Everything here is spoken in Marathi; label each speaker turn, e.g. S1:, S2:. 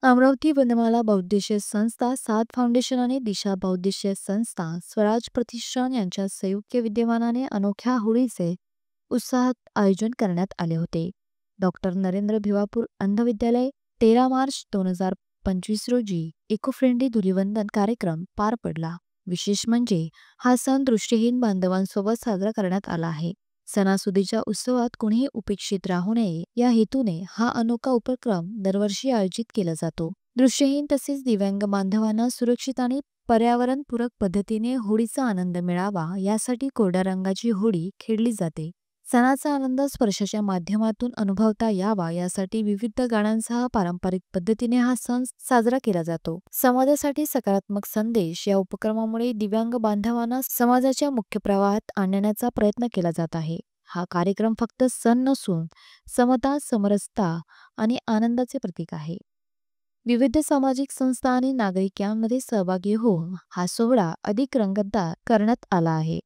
S1: अमरावती वनमाला बहुउद्देशीय संस्था, सात फाउंडेशन आणि दिशा बहुउद्देशीय संस्था, स्वराज प्रतिष्ठान यांच्या संयुक्त विद्यमानाने अनोख्या होळीचे उत्साहात आयोजन करण्यात आले होते. डॉक्टर नरेंद्र भिवापूर अंध विद्यालय 13 मार्च 2025 रोजी इको फ्रेंडली धुलिवंदन कार्यक्रम पार पडला. विशेष म्हणजे हा सण दृष्टिहीन बांधवांसोबत साजरा करण्यात आला आहे. सणासुदीच्या उत्सवात कोणीही उपेक्षित राहू नये या हेतूने हा अनोखा उपक्रम दरवर्षी आयोजित केला जातो. दृष्टिहीन तसेच दिव्यांग बांधवांना सुरक्षित आणि पर्यावरणपूरक पद्धतीने होळीचा आनंद मिळावा यासाठी कोरड्या रंगाची होळी खेळली जाते. सणाचा आनंद स्पर्शाच्या माध्यमातून अनुभवता यावा यासाठी विविध गाण्यांसह पारंपरिक पद्धतीने हा सण साजरा केला जातो. समाजासाठी सकारात्मक संदेश या उपक्रमामुळे दिव्यांग बांधवांना समाजाच्या मुख्य प्रवाहात आणण्याचा प्रयत्न केला जात आहे. हा कार्यक्रम फक्त सण नसून समता, समरसता आणि आनंदाचे प्रतीक आहे. विविध सामाजिक संस्था आणि नागरिक यामध्ये सहभागी होऊन हा सोहळा अधिक रंगतदार करण्यात आला आहे.